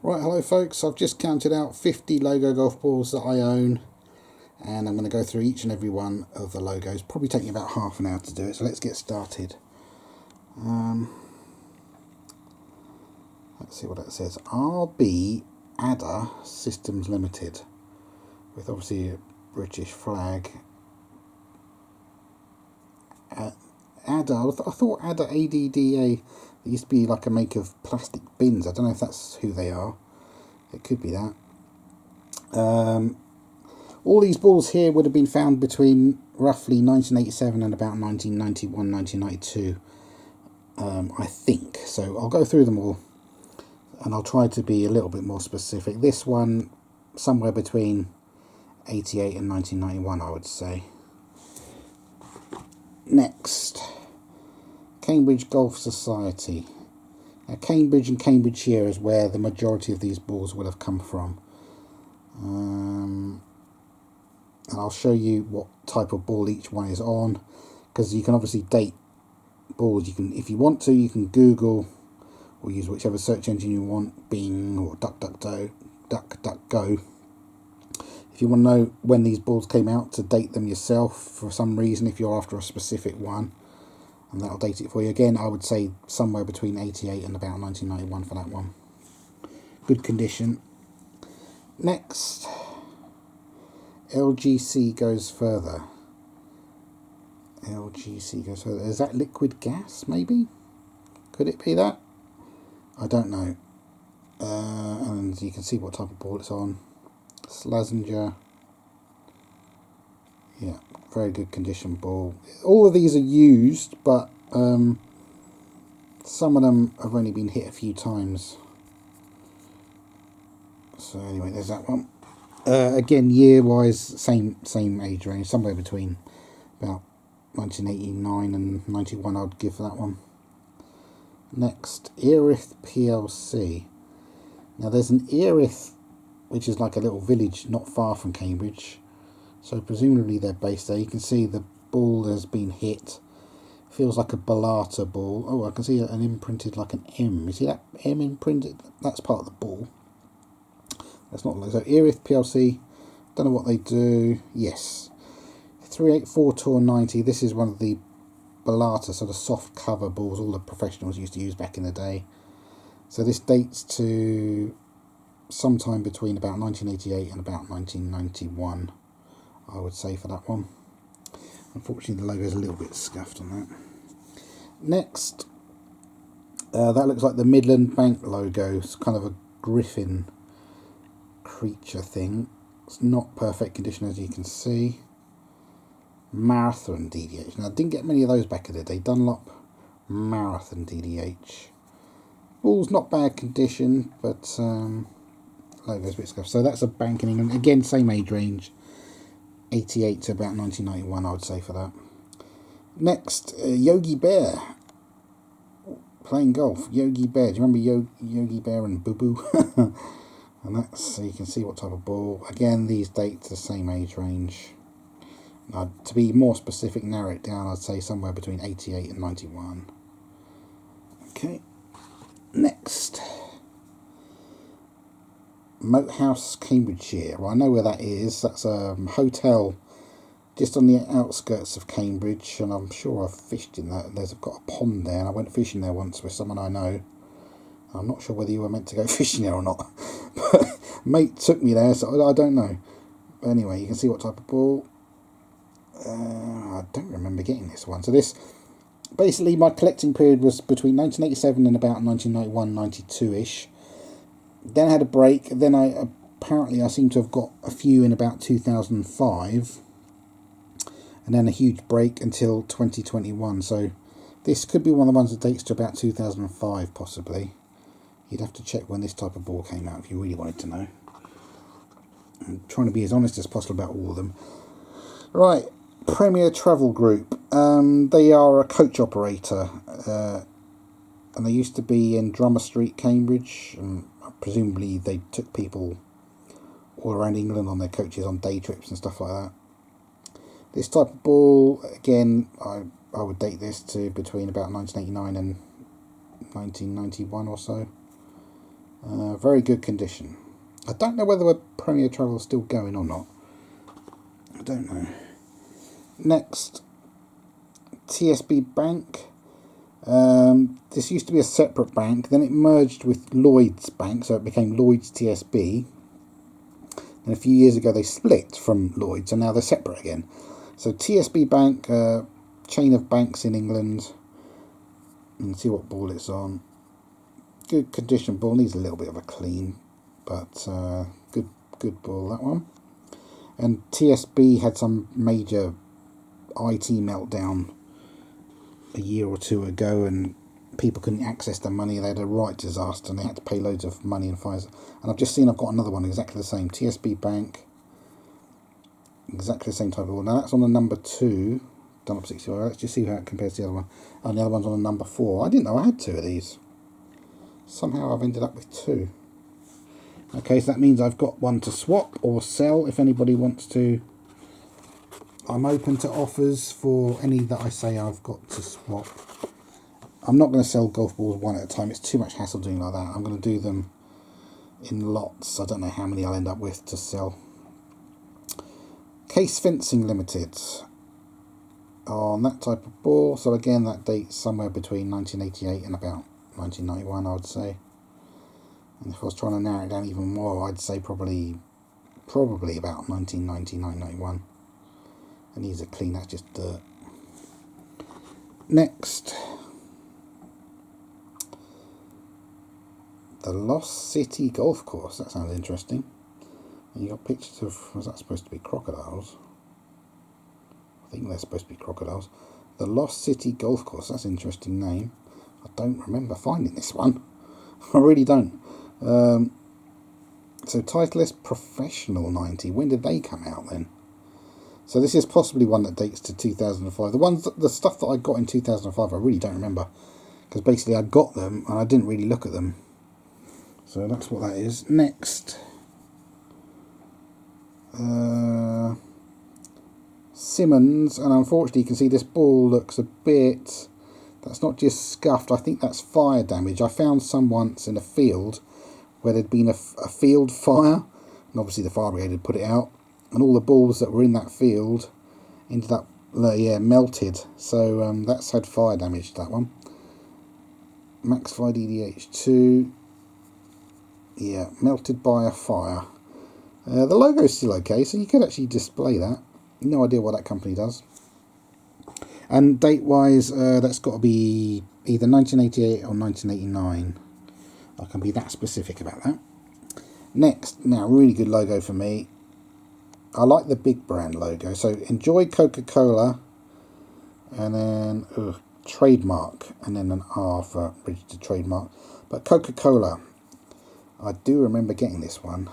Right, hello folks, I've just counted out 50 logo golf balls that I own, and I'm going to go through each and every one of the logos. Probably take me about half an hour to do it, so let's get started. Let's see what that says. RB Adder Systems Limited, with obviously a British flag. Adder, I thought Adder ADDA used to be like a make of plastic bins. I don't know if that's who they are. It could be that. All these balls here would have been found between roughly 1987 and about 1991, 1992, I think. So I'll go through them all, and I'll try to be a little bit more specific. This one, somewhere between 88 and 1991, I would say. Next, Cambridge Golf Society. Now, Cambridge and Cambridgeshire is where the majority of these balls will have come from. And I'll show you what type of ball each one is on, because you can obviously date balls. You can, if you want to, you can Google or use whichever search engine you want, Bing or DuckDuckGo. If you want to know when these balls came out, to date them yourself for some reason, if you're after a specific one, and that'll date it for you. Again, I would say somewhere between 88 and about 1991 for that one. Good condition. Next, LGC goes further. LGC goes further. Is that liquid gas, maybe? Could it be that? I don't know. And you can see what type of ball it's on. Slazenger. Yeah, very good condition ball. All of these are used, but some of them have only been hit a few times. So anyway, there's that one. Again, year-wise, same age range, somewhere between about 1989 and 91, I'd give that one. Next, Erith PLC. Now there's an Erith, which is like a little village not far from Cambridge, so presumably they're based there. You can see the ball has been hit. Feels like a Ballata ball. Oh, I can see an imprinted like an M. You see that M imprinted? That's part of the ball. That's not so. Erith PLC. Don't know what they do. Yes, 384 Tour 90. This is one of the Ballata sort of soft cover balls all the professionals used to use back in the day. So this dates to sometime between about 1988 and about 1991, I would say, for that one. Unfortunately, the logo is a little bit scuffed on that. Next, that looks like the Midland Bank logo. It's kind of a griffin creature thing. It's not perfect condition, as you can see. Marathon DDH. Now, I didn't get many of those back in the day. Dunlop Marathon DDH. Ball's not bad condition, but logo's a bit scuffed. So that's a bank in England. Again, same age range. 88 to about 1991, I would say, for that. Next, Yogi Bear. Playing golf. Yogi Bear. Do you remember Yogi Bear and Boo Boo? And that's, so you can see what type of ball. Again, these date to the same age range. Now, to be more specific, narrow it down, I'd say somewhere between 88 and 91. Okay. Next, Moat House, Cambridgeshire. Well, I know where that is. That's a hotel just on the outskirts of Cambridge, and I'm sure I've fished in that. I've got a pond there, and I went fishing there once with someone I know. I'm not sure whether you were meant to go fishing there or not, but mate took me there, so I don't know. But anyway, you can see what type of ball. I don't remember getting this one. So this, basically, my collecting period was between 1987 and about 1991, 92-ish. Then I had a break. Then I seem to have got a few in about 2005. And then a huge break until 2021. So this could be one of the ones that dates to about 2005, possibly. You'd have to check when this type of ball came out if you really wanted to know. I'm trying to be as honest as possible about all of them. Right. Premier Travel Group. They are a coach operator, and they used to be in Drummer Street, Cambridge, and presumably they took people all around England on their coaches on day trips and stuff like that. This type of ball, again, I would date this to between about 1989 and 1991 or so. Very good condition. I don't know whether the Premier Travel is still going or not. I don't know. Next, TSB Bank. This used to be a separate bank, then it merged with Lloyds Bank, so it became Lloyds TSB. And a few years ago they split from Lloyds, and now they're separate again. So TSB Bank, chain of banks in England. You can see what ball it's on. Good condition ball, needs a little bit of a clean, but good ball, that one. And TSB had some major IT meltdown a year or two ago, and people couldn't access their money. They had a right disaster and they had to pay loads of money and fines. And I've just seen I've got another one exactly the same, TSB Bank, exactly the same type of ball. Now that's on the number 2, done up 60. Let's just see how it compares to the other one. And the other one's on the number 4. I didn't know I had 2 of these. Somehow I've ended up with 2. Okay, so that means I've got one to swap or sell if anybody wants to. I'm open to offers for any that I say I've got to swap. I'm not going to sell golf balls one at a time. It's too much hassle doing like that. I'm going to do them in lots. I don't know how many I'll end up with to sell. Case Fencing Limited on that type of ball. So again, that dates somewhere between 1988 and about 1991, I would say. And if I was trying to narrow it down even more, I'd say probably about 1990, 1991. It needs a clean, that's just dirt. Next, the Lost City Golf Course. That sounds interesting. And you got pictures of, was that supposed to be crocodiles? I think they're supposed to be crocodiles. The Lost City Golf Course, that's an interesting name. I don't remember finding this one. I really don't. So Titleist Professional 90. When did they come out then? So this is possibly one that dates to 2005. The stuff that I got in 2005, I really don't remember, because basically I got them and I didn't really look at them. So that's what that is. Next, Simmons, and unfortunately you can see this ball looks a bit. That's not just scuffed. I think that's fire damage. I found some once in a field where there'd been a field fire, and obviously the fire brigade had put it out. And all the balls that were in that field ended up, melted. So that's had fire damage, that one. Maxfli DDH 2. Yeah, melted by a fire. The logo's still okay, so you could actually display that. No idea what that company does. And date-wise, that's got to be either 1988 or 1989. I can be that specific about that. Next, now, really good logo for me. I like the big brand logo. So Enjoy Coca-Cola, and then trademark, and then an R for registered trademark. But Coca-Cola, I do remember getting this one,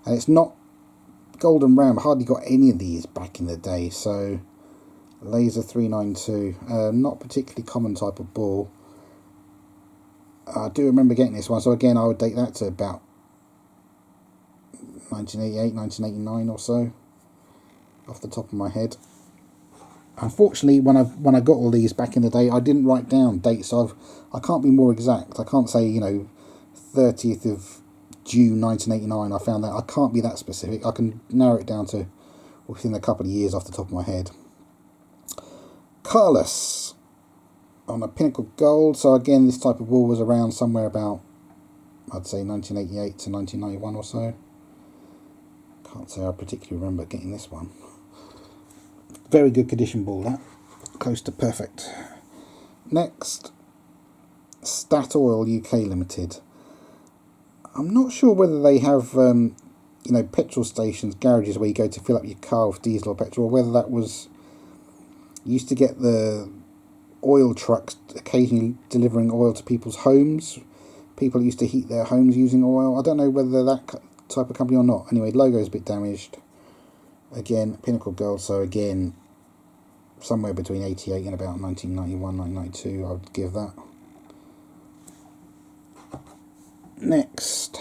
and it's not golden brown. I hardly got any of these back in the day. So Laser 392, not particularly common type of ball. I do remember getting this one. So again, I would date that to about 1988, 1989 or so, off the top of my head. Unfortunately, when I got all these back in the day, I didn't write down dates, so I can't be more exact. I can't say, 30th of June 1989 I found that. I can't be that specific. I can narrow it down to within a couple of years off the top of my head. Carless on a Pinnacle Gold. So again, this type of ball was around somewhere about, I'd say 1988 to 1991 or so. Can't say I particularly remember getting this one. Very good condition ball, that. Close to perfect. Next, Statoil UK Limited. I'm not sure whether they have, petrol stations, garages where you go to fill up your car with diesel or petrol, or whether that was, you used to get the oil trucks occasionally delivering oil to people's homes. People used to heat their homes using oil. I don't know whether that type of company or not. Anyway, logo's a bit damaged. Again, Pinnacle Gold, so again, somewhere between 88 and about 1991, 1992, I would give that. Next,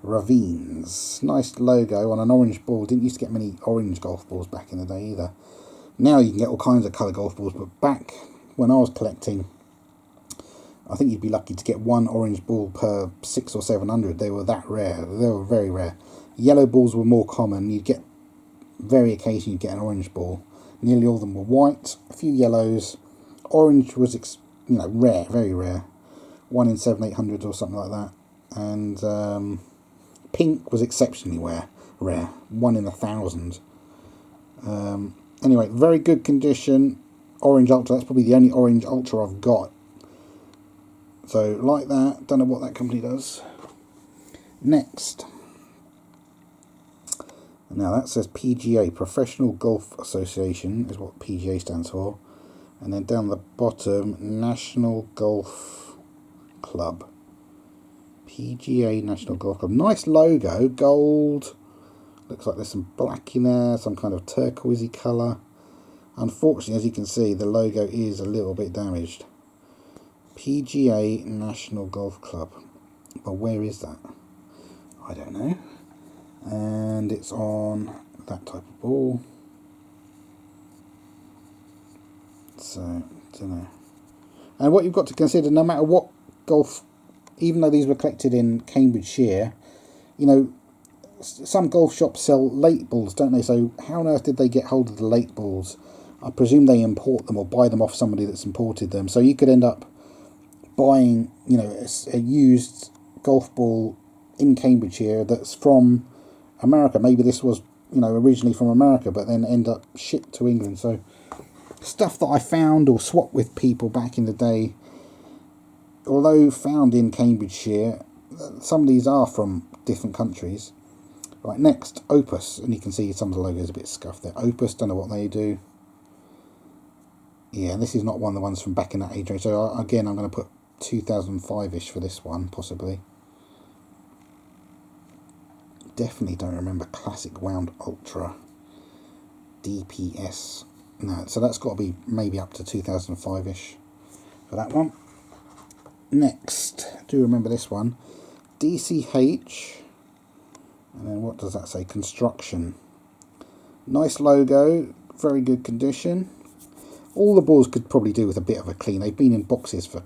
Ravines. Nice logo on an orange ball. Didn't used to get many orange golf balls back in the day either. Now you can get all kinds of colour golf balls, but back when I was collecting, I think you'd be lucky to get one orange ball per 600 or 700. They were that rare. They were very rare. Yellow balls were more common. You'd get, very occasionally, you'd get an orange ball. Nearly all of them were white, a few yellows. Orange was, rare, very rare. 1 in 700-800 or something like that. And pink was exceptionally rare. 1 in 1,000. Anyway, very good condition. Orange Ultra, that's probably the only Orange Ultra I've got. So, like that, don't know what that company does. Next. Now, that says PGA, Professional Golf Association, is what PGA stands for. And then down the bottom, National Golf Club. PGA National Golf Club. Nice logo, gold. Looks like there's some black in there, some kind of turquoisey colour. Unfortunately, as you can see, the logo is a little bit damaged. PGA National Golf Club. But where is that? I don't know. And it's on that type of ball. So, I don't know. And what you've got to consider, no matter what golf, even though these were collected in Cambridgeshire, some golf shops sell late balls, don't they? So how on earth did they get hold of the late balls? I presume they import them or buy them off somebody that's imported them. So you could end up buying, a used golf ball in Cambridgeshire that's from America. Maybe this was, originally from America, but then end up shipped to England. So stuff that I found or swapped with people back in the day, although found in Cambridgeshire, some of these are from different countries. Right, next, Opus, and you can see some of the logos a bit scuffed there. Opus, don't know what they do. Yeah, this is not one of the ones from back in that age range. So again, I'm going to put 2005-ish for this one, possibly. Definitely don't remember Classic Wound Ultra DPS. No, so that's got to be maybe up to 2005-ish for that one. Next, do you remember this one? DCH. And then what does that say? Construction. Nice logo, very good condition. All the balls could probably do with a bit of a clean. They've been in boxes for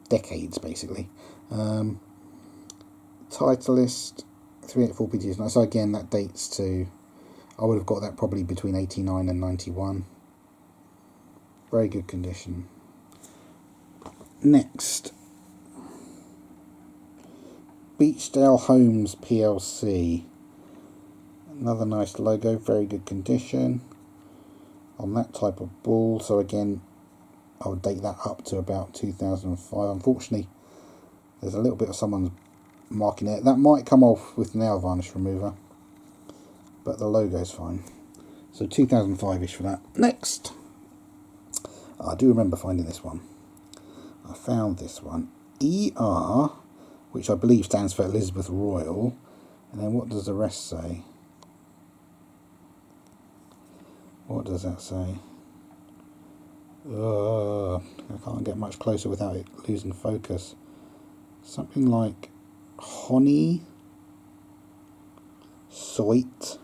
decades, basically. Titleist, 384 PGs. So again, that dates to, I would have got that probably between 89 and 91. Very good condition. Next. Beechdale Homes PLC. Another nice logo, very good condition on that type of ball. So again, I would date that up to about 2005. Unfortunately, there's a little bit of someone's marking it. That might come off with nail varnish remover, but the logo's fine. So 2005-ish for that. Next, I do remember finding this one. I found this one. ER, which I believe stands for Elizabeth Royal. And then what does the rest say? What does that say? I can't get much closer without it losing focus. Something like Honey, Soit,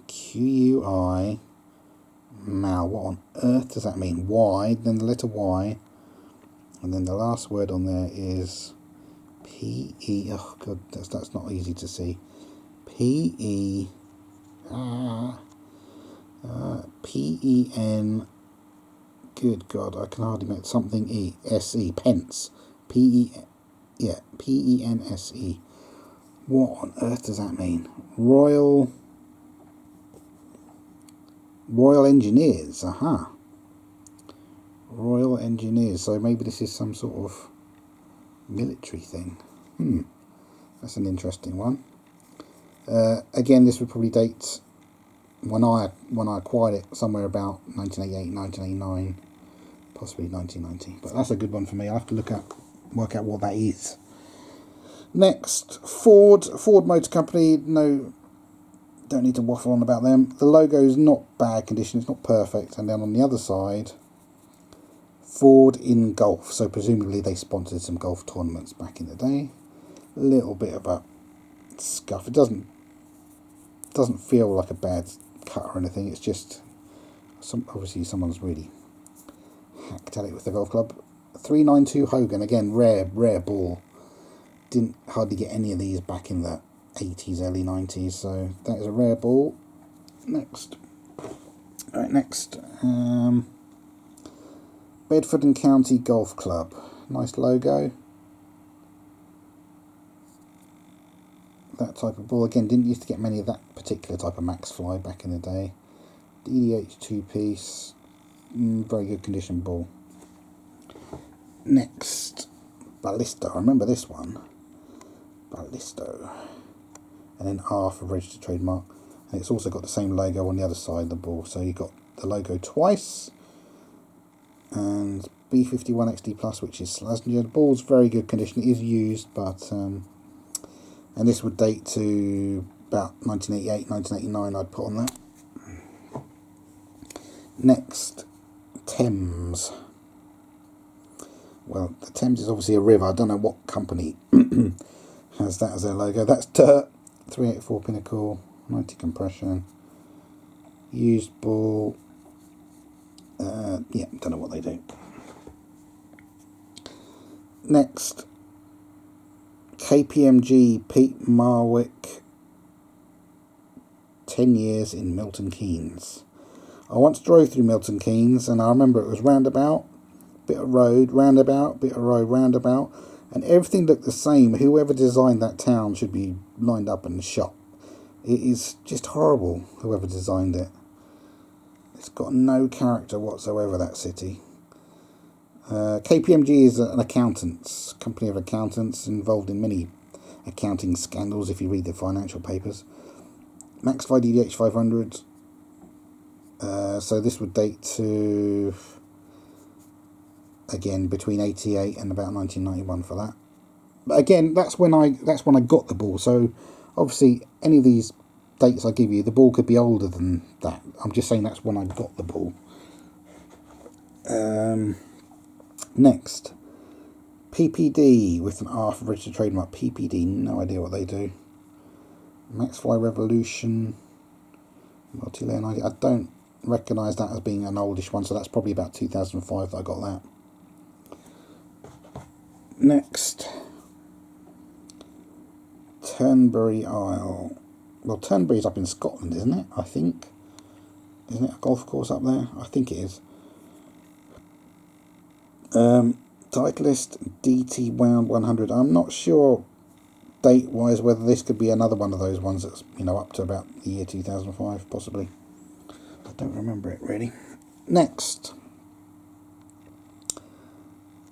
QUI, Mal. What on earth does that mean? Y, then the letter Y, and then the last word on there is PE. Oh god, that's not easy to see. PE. PEN. Good God, I can hardly make something E. SE. Pence. PENSE. What on earth does that mean? Royal Engineers. Aha. Royal Engineers. So maybe this is some sort of military thing. That's an interesting one. Again, this would probably date when I acquired it, somewhere about 1988, 1989, possibly 1990. But that's a good one for me. I have to work out what that is. Next, Ford Motor Company. No, don't need to waffle on about them. The logo is not bad condition. It's not perfect. And then on the other side, Ford in golf. So presumably they sponsored some golf tournaments back in the day. A little bit of a scuff. It doesn't feel like a bad cut or anything. It's just obviously someone's really hacked at it with the golf club. 392 Hogan, again, rare ball. Didn't hardly get any of these back in the 80s, early 90s, so that is a rare ball. Next. Alright, next. Bedford and County Golf Club. Nice logo. That type of ball. Again, didn't used to get many of that particular type of Maxfli back in the day. DDH 2-piece. Very good condition ball. Next. Ballisto. I remember this one. Ballisto. And then R for registered trademark. And it's also got the same logo on the other side of the ball. So you got the logo twice. And B51 XD Plus, which is Slazenger. The ball's very good condition. It is used, but and this would date to about 1988, 1989. I'd put on that. Next, Thames. Well, the Thames is obviously a river. I don't know what company has that as their logo. That's Dirt, 384 Pinnacle, 90 compression, used ball. Yeah, don't know what they do. Next, KPMG Pete Marwick, 10 years in Milton Keynes. I once drove through Milton Keynes and I remember it was roundabout, bit of road, roundabout, bit of road, roundabout, and everything looked the same. Whoever designed that town should be lined up and shot. It is just horrible, whoever designed it. It's got no character whatsoever, that city. KPMG is an accountants, company of accountants involved in many accounting scandals if you read the financial papers. Maxfli DDH 500. So this would date to, again, between 88 and about 1991 for that. But again, that's when I got the ball. So obviously any of these dates I give you, the ball could be older than that. I'm just saying that's when I got the ball. Next, PPD with an R for registered trademark. PPD, no idea what they do. Maxfli Revolution, multi-layer 90. I don't recognise that as being an oldish one, so that's probably about 2005 that I got that. Next, Turnberry Isle. Well, Turnberry's up in Scotland, isn't it? I think. Isn't it a golf course up there? I think it is. Titleist DT Wound 100. I'm not sure date-wise whether this could be another one of those ones that's, you know, up to about the year 2005, possibly. I don't remember it really. Next,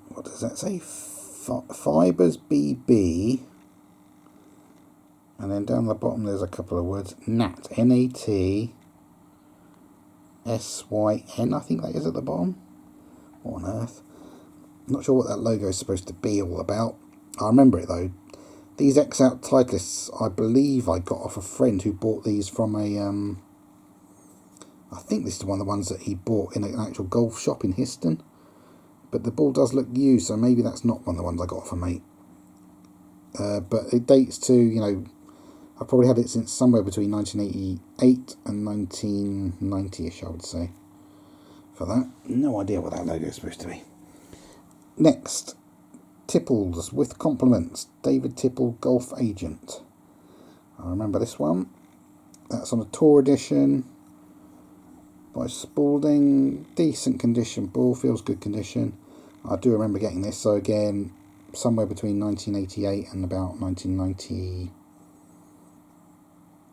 what does that say? Fibers BB, and then down the bottom there's a couple of words. NAT, NAT SYN, I think that is at the bottom. What on earth? Not sure what that logo is supposed to be all about. I remember it though. These X-Out Titleists, I believe I got off a friend who bought these from a, I think this is one of the ones that he bought in an actual golf shop in Histon. But the ball does look used, so maybe that's not one of the ones I got off a mate. But it dates to, you know, I've probably had it since somewhere between 1988 and 1990-ish, I would say. For that, no idea what that logo is supposed to be. Next, Tipples with compliments. David Tipple, Golf Agent. I remember this one. That's on a tour edition by Spalding. Decent condition ball, feels good condition. I do remember getting this, so again, somewhere between 1988 and about 1990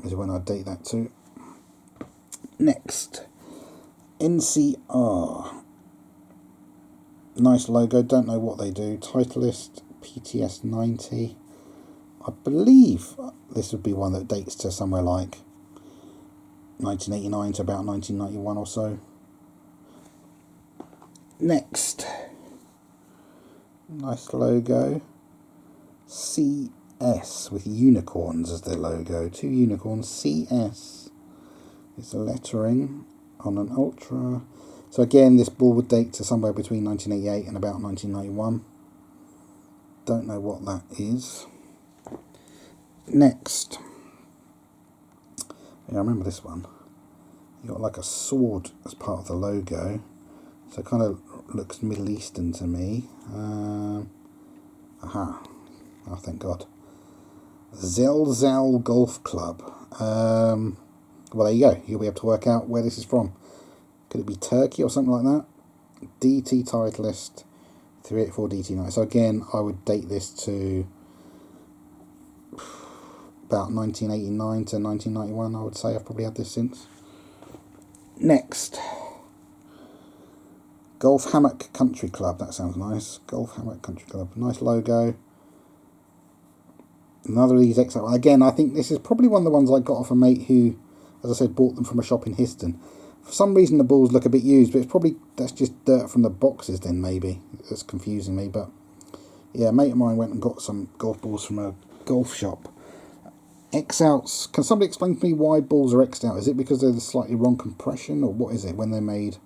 is when I date that to. Next, NCR. Nice logo, don't know what they do. Titleist PTS 90. I believe this would be one that dates to somewhere like 1989 to about 1991 or so. Next, nice logo. CS with unicorns as their logo. 2 unicorns. CS is the lettering on an Ultra. So again, this ball would date to somewhere between 1988 and about 1991. Don't know what that is. Next, yeah, I remember this one. You got like a sword as part of the logo. So kind of looks Middle Eastern to me. Aha. Oh, thank God. ZELZAH Golf Club. Well, there you go. You'll be able to work out where this is from. Could it be Turkey or something like that? DT Titleist 384 DT9. So again, I would date this to about 1989 to 1991, I would say. I've probably had this since. Next. Golf Hammock Country Club. That sounds nice. Golf Hammock Country Club. Nice logo. Another of these XL. Again, I think this is probably one of the ones I got off a mate who, as I said, bought them from a shop in Histon. For some reason the balls look a bit used, but it's probably, that's just dirt from the boxes then maybe. That's confusing me, but yeah, a mate of mine went and got some golf balls from a golf shop. X-outs. Can somebody explain to me why balls are X'd out? Is it because they're the slightly wrong compression, or what is it when they're made?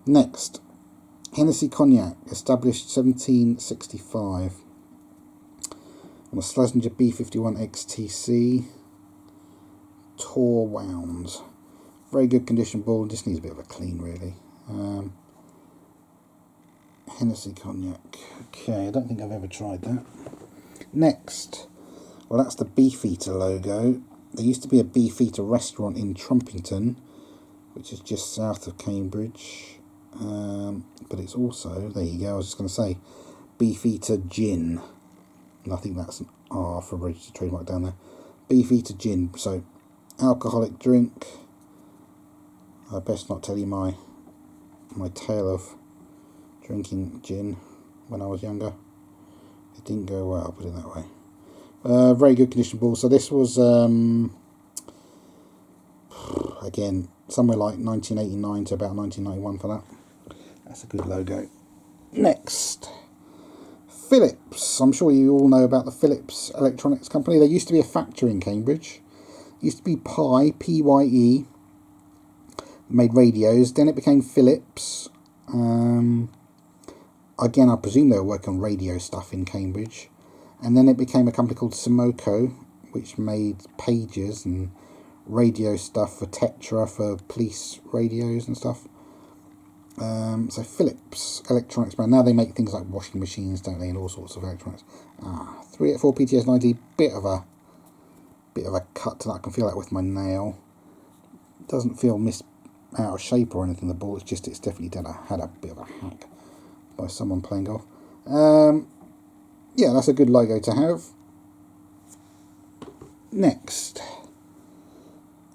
Next, Hennessy COGNAC, established 1765. On a Schlesinger B51 XTC. Tour wound. Very good condition ball, just needs a bit of a clean really. Hennessy COGNAC. Okay, I don't think I've ever tried that. Next, well, that's the Beefeater logo. There used to be a Beefeater restaurant in Trumpington, which is just south of Cambridge. But it's also, there you go, I was just going to say, Beefeater Gin. And I think that's an R for a registered trademark down there. Beefeater Gin. So, alcoholic drink. I best not tell you my tale of drinking gin when I was younger. It didn't go well, put it that way. Very good condition ball. So this was, again, somewhere like 1989 to about 1991 for that. That's a good logo. Next, Philips. I'm sure you all know about the Philips Electronics Company. There used to be a factory in Cambridge. It used to be Pi, P-Y-E. Made radios. Then it became Philips. Again, I presume they were working on radio stuff in Cambridge. And then it became a company called Simoco, which made pagers and radio stuff for Tetra, for police radios and stuff. So Philips Electronics brand. Now they make things like washing machines, don't they, and all sorts of electronics. 384 PTS90, bit of a cut to that. I can feel that with my nail. Doesn't feel out of shape or anything. The ball, it's definitely had a bit of a hack by someone playing golf. Yeah, that's a good logo to have. Next,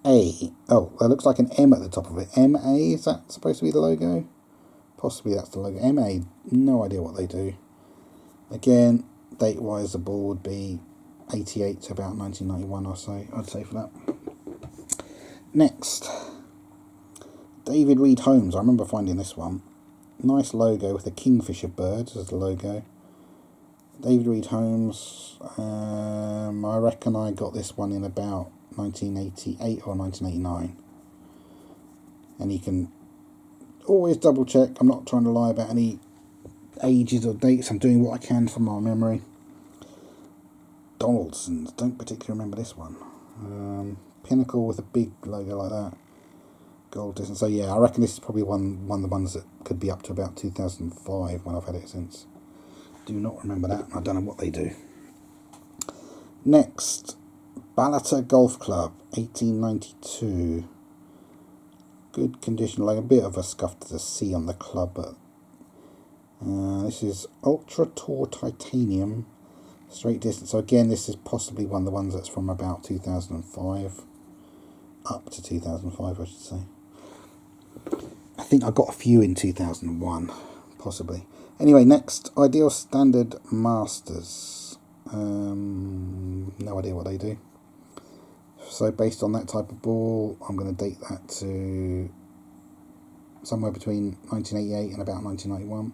A. Oh, that looks like an M at the top of it. MA, is that supposed to be the logo? Possibly that's the logo. MA, no idea what they do. Again, date-wise, the ball would be 88 to about 1991 or so, I'd say for that. Next, David Reed Holmes. I remember finding this one. Nice logo with a kingfisher bird as the logo. David Reed Holmes. I reckon I got this one in about 1988 or 1989. And you can always double check. I'm not trying to lie about any ages or dates. I'm doing what I can from my memory. Donaldson's. Don't particularly remember this one. Pinnacle with a big logo like that. Gold distance. So yeah, I reckon this is probably one of the ones that could be up to about 2005 when I've had it since. Do not remember that. I don't know what they do. Next, Ballater Golf Club, 1892. Good condition, like a bit of a scuff to the C on the club, but this is Ultra Tour Titanium, straight distance. So again, this is possibly one of the ones that's from about 2005, up to 2005, I should say. I think I got a few in 2001, possibly. Anyway, next, Ideal Standard Masters. No idea what they do. So based on that type of ball, I'm going to date that to somewhere between 1988 and about 1991.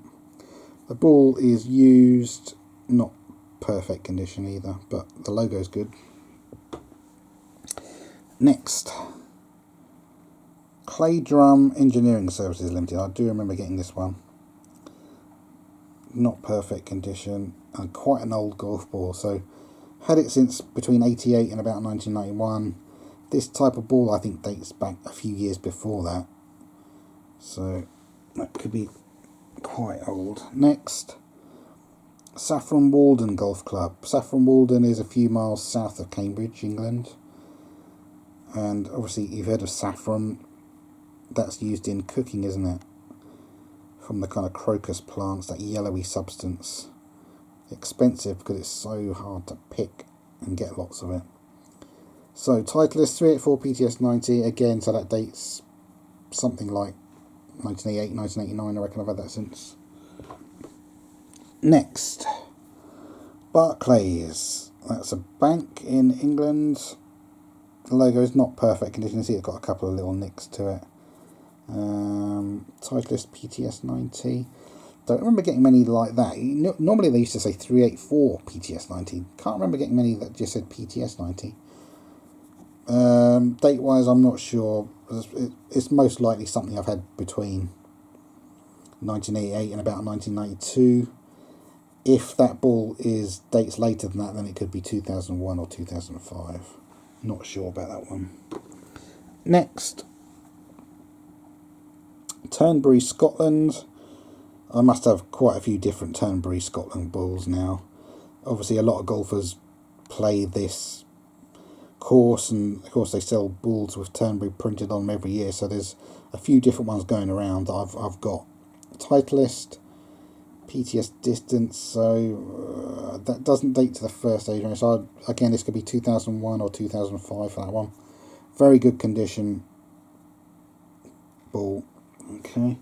The ball is used, not perfect condition either, but the logo is good. Next, Clay Drum Engineering Services Limited. I do remember getting this one. Not perfect condition and quite an old golf ball, so had it since between 88 and about 1991. This type of ball I think dates back a few years before that, so that could be quite old. Next, Saffron Walden Golf Club. Saffron Walden is a few miles south of Cambridge, England. And obviously you've heard of saffron. That's used in cooking, isn't it? From the kind of crocus plants, that yellowy substance. Expensive because it's so hard to pick and get lots of it. So Titleist 384 PTS90, again, so that dates something like 1988, 1989, I reckon I've had that since. Next, Barclays. That's a bank in England. The logo is not perfect condition. You can see it's got a couple of little nicks to it. Titleist PTS90. Don't remember getting many like that. Normally they used to say 384 PTS90. Can't remember getting many that just said PTS90. Date wise, I'm not sure. It's most likely something I've had between 1988 and about 1992. If that ball is dates later than that, then it could be 2001 or 2005. Not sure about that one. Next, Turnberry, Scotland. I must have quite a few different Turnberry, Scotland balls now. Obviously, a lot of golfers play this course, and of course they sell balls with Turnberry printed on them every year. So there's a few different ones going around. I've got Titleist, PTS distance, so that doesn't date to the first age range. So again, this could be 2001 or 2005 for that one. Very good condition ball. Okay,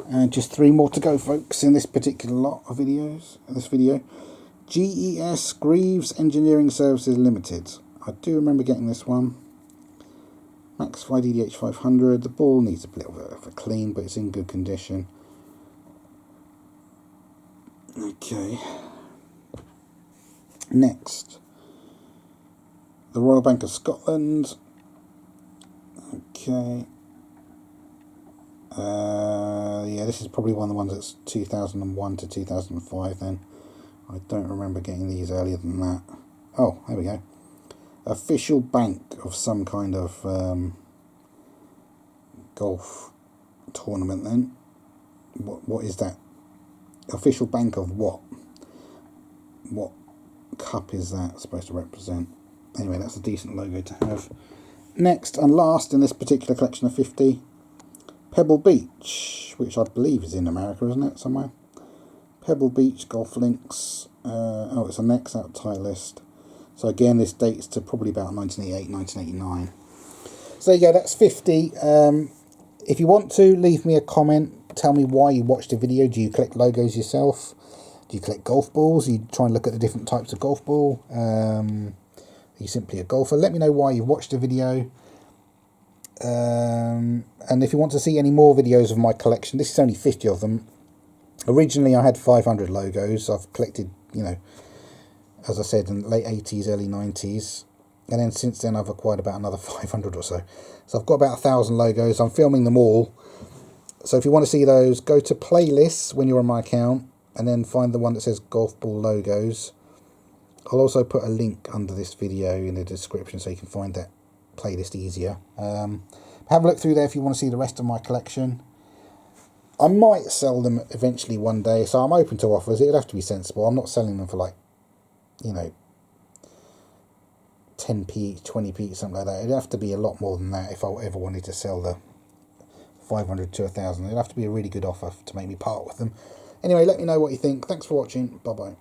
and just 3 more to go, folks, in this particular lot of videos. In this video, GES Greaves Engineering Services Limited. I do remember getting this one. Maxfli DDH 500. The ball needs a little bit of a clean, but it's in good condition. Okay. Next, the Royal Bank of Scotland. Okay. Yeah, this is probably one of the ones that's 2001 to 2005 then. I don't remember getting these earlier than that. Oh, there we go. Official bank of some kind of golf tournament then. What is that? Official bank of what? What cup is that supposed to represent? Anyway, that's a decent logo to have. Next and last in this particular collection of 50, Pebble Beach, which I believe is in America, isn't it, somewhere? Pebble Beach Golf Links. Oh, it's a next out Titleist. So again, this dates to probably about 1988, 1989. So there you go, that's 50. If you want to, leave me a comment. Tell me why you watched the video. Do you collect logos yourself? Do you collect golf balls? Are you try and look at the different types of golf ball? Are you simply a golfer? Let me know why you watched the video. And if you want to see any more videos of my collection, this is only 50 of them. Originally I had 500 logos. I've collected, you know, as I said, in the late 80s, early 90s. And then since then I've acquired about another 500 or so. So I've got about 1,000 logos. I'm filming them all. So if you want to see those, go to playlists when you're on my account and then find the one that says golf ball logos. I'll also put a link under this video in the description so you can find that playlist easier. Have a look through there if you want to see the rest of my collection. I might sell them eventually one day, so I'm open to offers. It would have to be sensible. I'm not selling them for, like, you know, 10p, 20p, something like that. It'd have to be a lot more than that if I ever wanted to sell the 500 to 1,000. It'd have to be a really good offer to make me part with them. Anyway, let me know what you think. Thanks for watching. Bye bye.